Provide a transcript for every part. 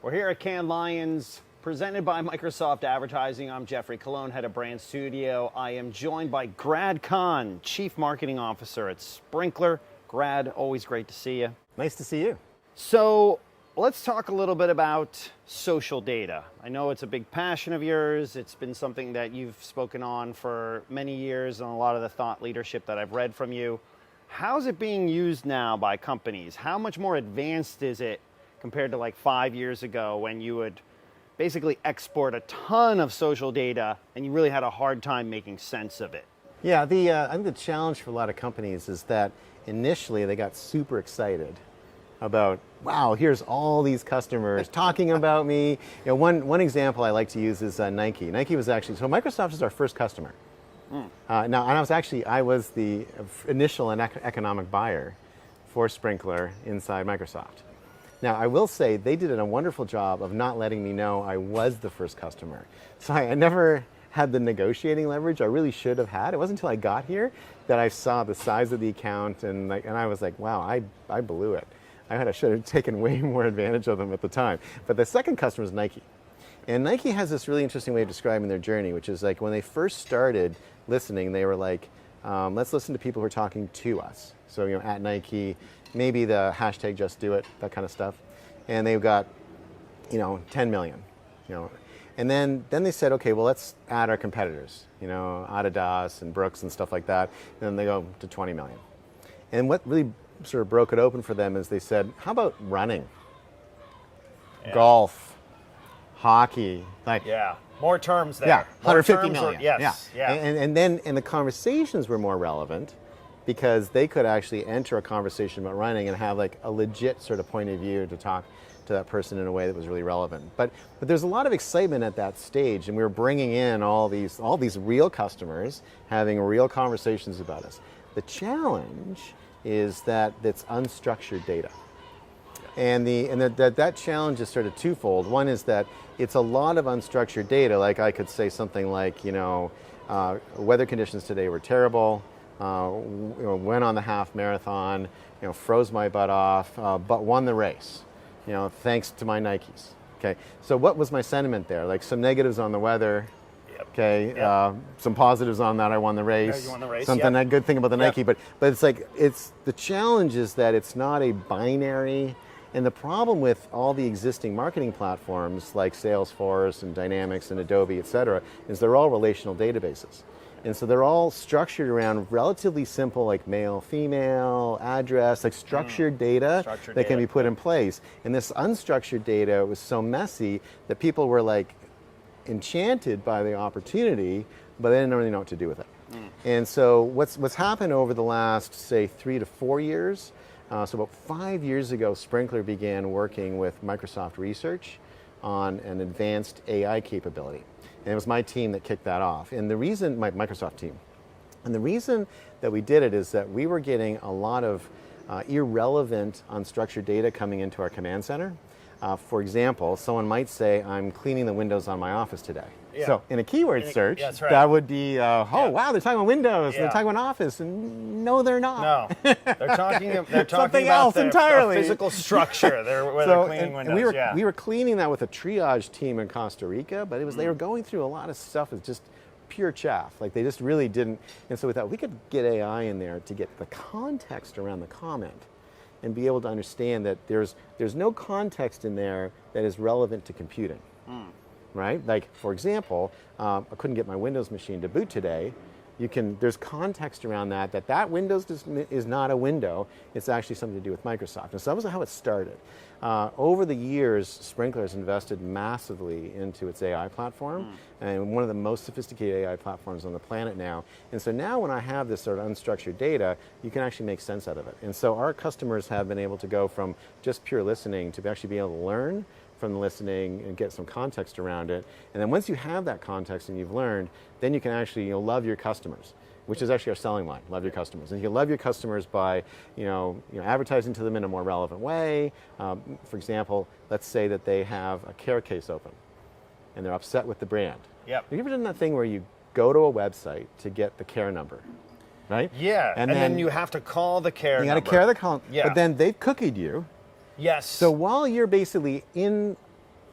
We're here at Cannes Lions, presented by Microsoft Advertising. I'm Jeffrey Colon, head of brand studio. I am joined by Grad Conn, Chief Marketing Officer at Sprinklr. Grad, always great to see you. Nice to see you. So let's talk a little bit about social data. I know it's a big passion of yours. It's been something that you've spoken on for many years and a lot of the thought leadership that I've read from you. How's it being used now by companies? How much more advanced is it compared to like 5 years ago when you would basically export a ton of social data and you really had a hard time making sense of it? Yeah, I think the challenge for a lot of companies is that initially they got super excited about, wow, here's all these customers talking about me. You know, one example I like to use is Nike. Nike was actually, so Microsoft is our first customer. Now, and I was the initial and economic buyer for Sprinklr inside Microsoft. Now, I will say they did a wonderful job of not letting me know I was the first customer. So I never had the negotiating leverage I really should have had. It wasn't until I got here that I saw the size of the account and I was like, wow, I blew it. I should have taken way more advantage of them at the time. But the second customer is Nike. And Nike has this really interesting way of describing their journey, which is like when they first started listening, they were like, let's listen to people who are talking to us. So, you know, at Nike, maybe the hashtag just do it, that kind of stuff. And they've got, 10 million, And then they said, okay, well, let's add our competitors, Adidas and Brooks and stuff like that. And then they go to 20 million. And what really sort of broke it open for them is they said, how about running, golf, hockey? More terms there. Yeah, 150 million. million. Yes. Yeah. And the conversations were more relevant because they could actually enter a conversation about running and have like a legit sort of point of view to talk to that person in a way that was really relevant. But there's a lot of excitement at that stage, and we were bringing in all these real customers having real conversations about us. The challenge is that it's unstructured data. And that challenge is sort of twofold. One is that it's a lot of unstructured data. Like I could say something like, weather conditions today were terrible. Went on the half marathon, froze my butt off, but won the race, thanks to my Nikes. Okay, so what was my sentiment there? Like some negatives on the weather. Okay, some positives on that. I won the race. Yeah, you won the race. Something a good thing about the Nike, but it's like the challenge is that it's not a binary. And the problem with all the existing marketing platforms like Salesforce and Dynamics and Adobe, et cetera, is they're all relational databases. And so they're all structured around relatively simple, like male, female, address, like structured data that can be put in place. And this unstructured data was so messy that people were like enchanted by the opportunity, but they didn't really know what to do with it. And so what's happened over the last, say, 3 to 4 years, so about 5 years ago, Sprinklr began working with Microsoft Research on an advanced AI capability. And it was my team that kicked that off. And the reason, my Microsoft team, and the reason that we did it is that we were getting a lot of irrelevant unstructured data coming into our command center. For example, someone might say, I'm cleaning the windows on my office today. Yeah. So in a keyword search, that would be, wow, they're talking about Windows, they're talking about Office, and no, they're not. No, they're talking something about else entirely. Physical structure. They're cleaning Windows. We were cleaning that with a triage team in Costa Rica, but it was they were going through a lot of stuff with just pure chaff. Like they just really didn't. And so we thought we could get AI in there to get the context around the comment and be able to understand that there's no context in there that is relevant to computing. Right? Like, for example, I couldn't get my Windows machine to boot today. There's context around that Windows is not a window. It's actually something to do with Microsoft. And so that was how it started. Over the years, Sprinklr has invested massively into its AI platform, and one of the most sophisticated AI platforms on the planet now. And so now when I have this sort of unstructured data, you can actually make sense out of it. And so our customers have been able to go from just pure listening to actually be able to learn from the listening and get some context around it. And then once you have that context and you've learned, then you can actually love your customers, which is actually our selling line, love your customers. And you can love your customers by advertising to them in a more relevant way. For example, let's say that they have a care case open and they're upset with the brand. Yep. Have you ever done that thing where you go to a website to get the care number, right? Yeah, and then you have to call the care number. You got to care the call, yeah. But then they've cookied you. Yes. So while you're basically in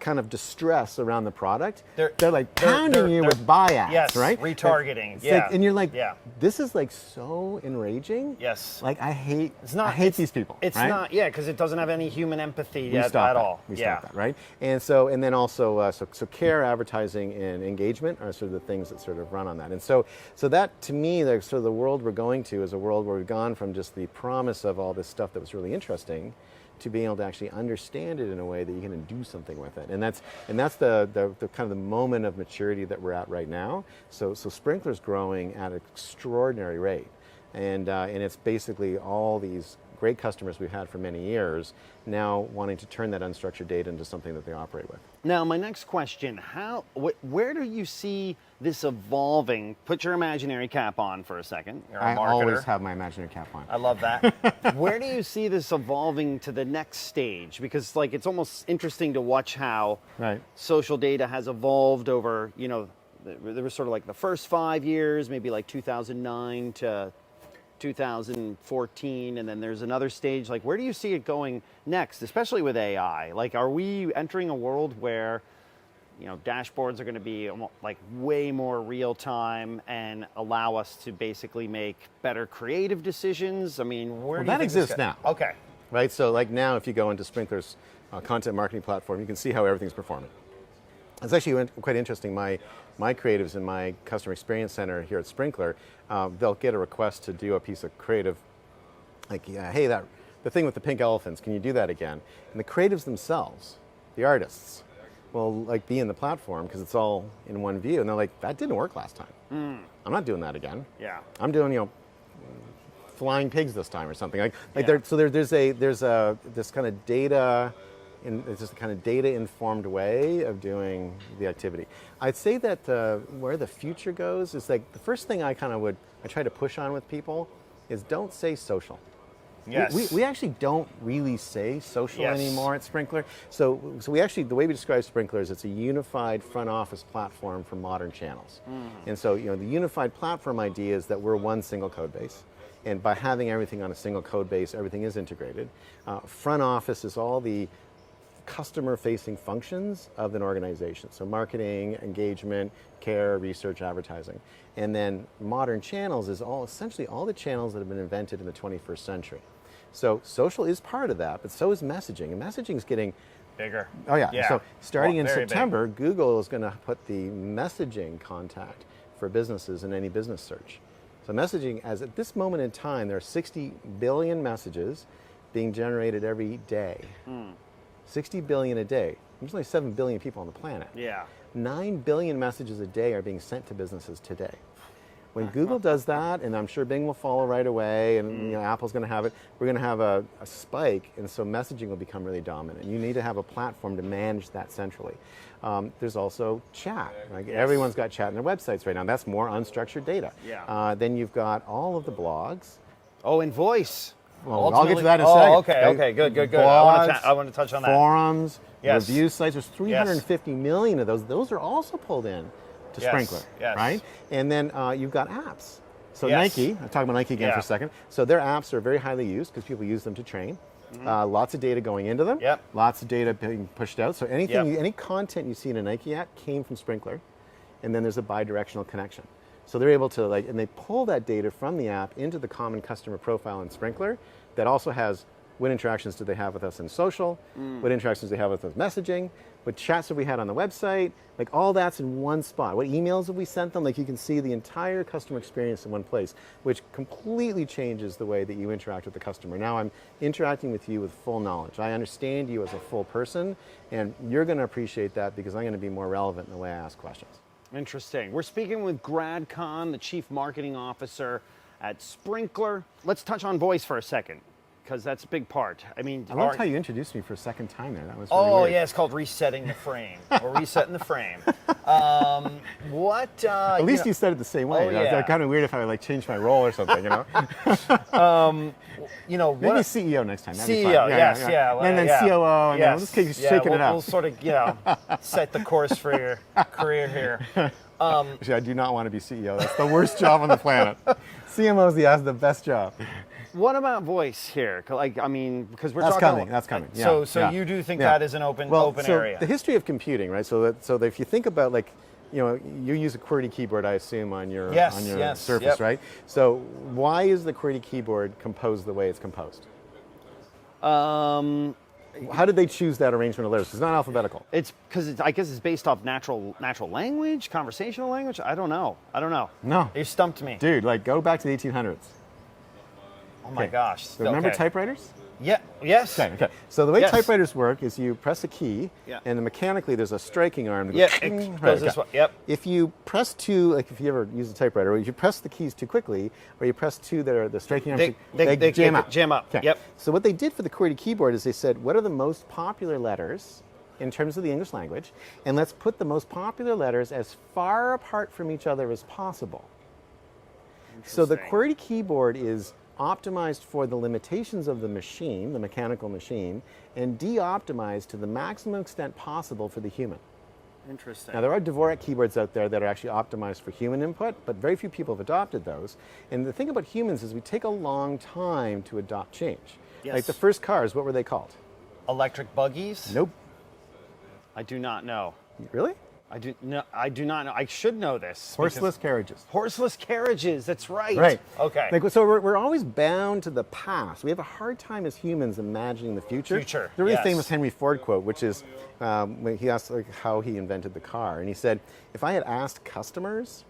kind of distress around the product, They're- they're like pounding you with buy ads, yes, right? retargeting, It's yeah. like, and you're like, Yeah. this is like so enraging. Yes. Like I hate It's these people. It's right? not, yeah, because it doesn't have any human empathy We at stop that. all. We yeah. stop that, right? And then also, so care, advertising, and engagement are sort of the things that sort of run on that. And so that to me, like sort of the world we're going to is a world where we've gone from just the promise of all this stuff that was really interesting to being able to actually understand it in a way that you can do something with it. And that's the kind of the moment of maturity that we're at right now. So Sprinklr's growing at an extraordinary rate. And it's basically all these great customers we've had for many years now wanting to turn that unstructured data into something that they operate with. Now, my next question, where do you see this evolving? Put your imaginary cap on for a second. You're a I marketer. always have my imaginary cap on. I love that. Where do you see this evolving to the next stage? Because like it's almost interesting to watch how Right. social data has evolved over, there was sort of like the first 5 years, maybe like 2009 to 2014, and then there's another stage. Like, where do you see it going next, especially with AI? Like, are we entering a world where, dashboards are going to be like way more real time and allow us to basically make better creative decisions? I mean, where do you that think this exists go- now. Okay. Right, so like now if you go into Sprinklr's content marketing platform, you can see how everything's performing. It's actually quite interesting. My creatives in my customer experience center here at Sprinklr, they'll get a request to do a piece of creative, like, hey, the thing with the pink elephants, can you do that again? And the creatives themselves, the artists, will like be in the platform because it's all in one view, and they're like, that didn't work last time. I'm not doing that again. Yeah. I'm doing flying pigs this time or something like Yeah. there's this kind of data. It's just a kind of data-informed way of doing the activity. I'd say that where the future goes is like the first thing I try to push on with people is don't say social. Yes. We actually don't really say social Yes. anymore at Sprinklr. So we actually, the way we describe Sprinklr is it's a unified front office platform for modern channels. And so the unified platform idea is that we're one single code base. And by having everything on a single code base, everything is integrated. Front office is all the customer-facing functions of an organization. So marketing, engagement, care, research, advertising. And then modern channels is essentially all the channels that have been invented in the 21st century. So social is part of that, but so is messaging. And messaging is getting Bigger. Oh yeah. So starting in Very big. September, Google is going to put the messaging contact for businesses in any business search. So messaging, as at this moment in time, there are 60 billion messages being generated every day. 60 billion a day. There's only 7 billion people on the planet. Yeah. 9 billion messages a day are being sent to businesses today. When Google does that, and I'm sure Bing will follow right away, and Apple's going to have it, we're going to have a spike, and so messaging will become really dominant. You need to have a platform to manage that centrally. There's also chat. Like everyone's got chat on their websites right now. That's more unstructured data. Yeah. Then you've got all of the blogs. Oh, and voice. Well, I'll get to that in a Oh, second. okay, good. Blogs, I want to touch on that. Forums, Yes. review sites. There's 350 million of those. Those are also pulled in to Yes, Sprinklr, yes. right? And then you've got apps. So Yes. Nike, I'm talking about Nike again for Yeah. a second. So their apps are very highly used because people use them to train. Lots of data going into them. Yep. Lots of data being pushed out. So anything, Yep. any content you see in a Nike app came from Sprinklr, and then there's a bi-directional connection. So they're able to and they pull that data from the app into the common customer profile in Sprinklr that also has what interactions do they have with us in social, what interactions do they have with us in messaging, what chats have we had on the website, like all that's in one spot. What emails have we sent them? Like you can see the entire customer experience in one place, which completely changes the way that you interact with the customer. Now I'm interacting with you with full knowledge. I understand you as a full person, and you're going to appreciate that because I'm going to be more relevant in the way I ask questions. Interesting. We're speaking with Grad Conn, the Chief Marketing Officer at Sprinklr. Let's touch on voice for a second, because that's a big part. I mean, I loved how you introduced me for a second time there. That was really oh weird. yeah, it's called resetting the frame. We're resetting the frame. At least you said it the same way. Oh, It's yeah. kind of weird if I changed my role or something, Maybe CEO next time. That'd be CEO, fun. yes, And then yeah. COO, and then we'll Yes, just keep shaking it up. We'll sort of, set the course for your career here. Actually, I do not want to be CEO. That's the worst job on the planet. CMOs the best job. What about voice here? Like, I mean, because we're That's talking. coming. That's coming. Yeah, So yeah. you do think Yeah. that is an open area? The history of computing, right? So that if you think about like, you use a QWERTY keyboard, I assume, on your Surface, yep. right? So why is the QWERTY keyboard composed the way it's composed? How did they choose that arrangement of letters? It's not alphabetical. It's because I guess it's based off natural language, conversational language. I don't know. No. You stumped me. Dude, like go back to the 1800s. Oh my gosh. So remember typewriters? Yeah. Yes. Okay. So the way Yes. typewriters work is you press a key, Yeah. and then mechanically there's a striking arm. That Yeah. goes, It right, goes this way. Yep. If you press two, like if you ever use a typewriter, if you press the keys too quickly, or you press two that are the striking arms, They jam up. Jam up. Okay. Yep. So what they did for the QWERTY keyboard is they said, what are the most popular letters in terms of the English language, and let's put the most popular letters as far apart from each other as possible. So the Interesting. QWERTY keyboard is optimized for the limitations of the machine, the mechanical machine, and de-optimized to the maximum extent possible for the human. Interesting. Now, there are Dvorak keyboards out there that are actually optimized for human input, but very few people have adopted those. And the thing about humans is we take a long time to adopt change. Yes. Like the first cars, what were they called? Electric buggies? Nope. I do not know. Really? I do not know. I should know this. Horseless carriages. Horseless carriages. That's right. Right. Okay. Like, so we're always bound to the past. We have a hard time as humans imagining the future. Future, The really yes. famous Henry Ford quote, which is when he asked like, how he invented the car, and he said, "If I had asked customers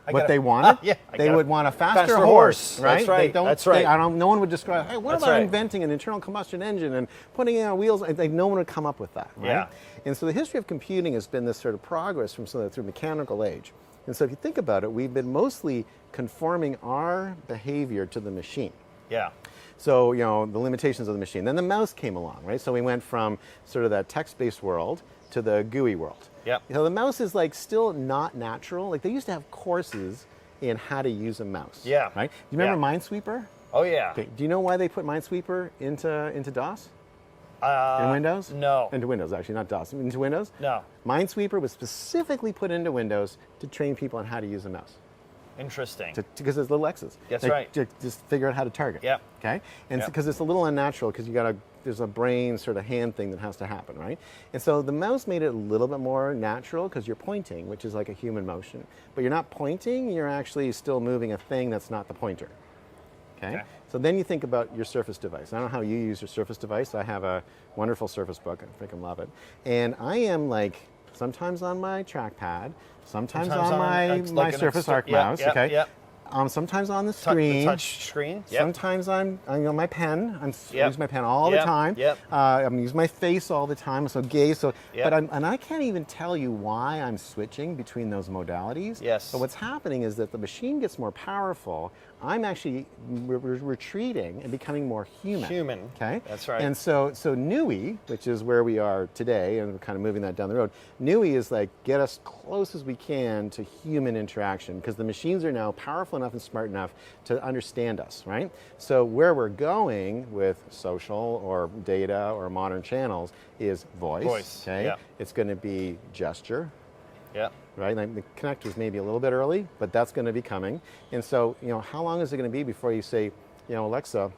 what they wanted, they would want a faster horse, right? That's right. That's right. No one would describe. Hey, what That's about right. inventing an internal combustion engine and putting it on wheels? Like, no one would come up with that, right? Yeah. And so the history of computing has been this sort of progress from through mechanical age. And so if you think about it, we've been mostly conforming our behavior to the machine. Yeah. So, the limitations of the machine. Then the mouse came along, right? So we went from sort of that text-based world to the GUI world. Yep. The mouse is like still not natural. Like they used to have courses in how to use a mouse. Yeah. Right? Do you remember Yeah. Minesweeper? Oh yeah. Okay. Do you know why they put Minesweeper into DOS? In Windows? No. Into Windows, actually, not DOS. Into Windows? No. Minesweeper was specifically put into Windows to train people on how to use a mouse. Interesting. Because there's little X's. That's right. To just figure out how to target. Yep. Okay? And Yep. because it's a little unnatural because there's a brain sort of hand thing that has to happen, right? And so the mouse made it a little bit more natural because you're pointing, which is like a human motion. But you're not pointing, you're actually still moving a thing that's not the pointer. Okay? So then you think about your Surface device. I don't know how you use your Surface device. I have a wonderful Surface Book. I freaking love it. And I am like sometimes on my trackpad, sometimes on my Surface Arc mouse. Okay. Yep. Sometimes on the screen. The touch screen. Yep. Sometimes I'm on my pen. I Yep. use my pen all the Yep. time. Yep. I'm using my face all the time. So gaze. So, Yep. and I can't even tell you why I'm switching between those modalities. Yes. But what's happening is that the machine gets more powerful. I'm actually retreating and becoming more human. Human. Okay. That's right. And so NUI, which is where we are today, and we're kind of moving that down the road. NUI is like get us close as we can to human interaction because the machines are now powerful enough and smart enough to understand us, right? So where we're going with social or data or modern channels is voice. Okay. Yeah. It's going to be gesture. Yeah. Right, like the connector's maybe a little bit early, but that's going to be coming. And so, how long is it going to be before you say, Alexa,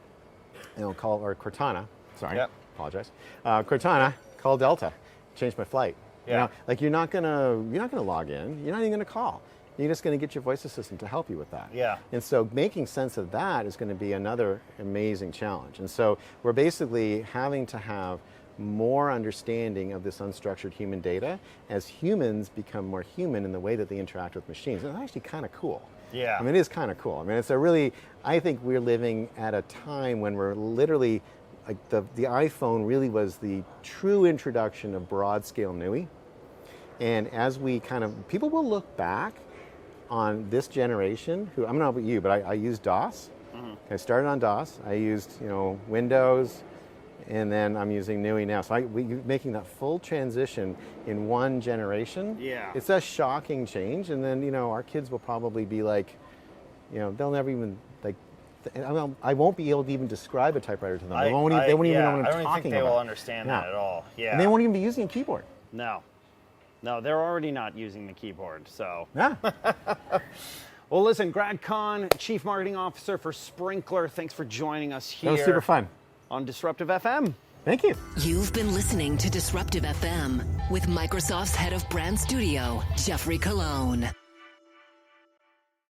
call or Cortana? Sorry, Yep. apologize. Cortana, call Delta, change my flight. Yeah. Like you're not gonna log in. You're not even going to call. You're just going to get your voice assistant to help you with that. Yeah. And so making sense of that is going to be another amazing challenge. And so we're basically having to have more understanding of this unstructured human data as humans become more human in the way that they interact with machines. And it's actually kind of cool. Yeah. I mean, it is kind of cool. I mean, I think we're living at a time when we're literally, like the iPhone really was the true introduction of broad scale NUI. And as we people will look back on this generation, who, I don't know about you, but I used DOS. Mm-hmm. I started on DOS. I used, Windows, and then I'm using NUI now. So we're making that full transition in one generation. Yeah. It's a shocking change. And then, our kids will probably be like, they'll never even, like, I won't be able to even describe a typewriter to them. They won't even know what I'm talking about. I don't think they will understand that at all. Yeah. And they won't even be using a keyboard. No, they're already not using the keyboard. So. Yeah. Well, listen, Grad Conn, Chief Marketing Officer for Sprinklr, thanks for joining us here. That was super fun. On Disruptive FM. Thank you. You've been listening to Disruptive FM with Microsoft's head of brand studio, Jeffrey Colon.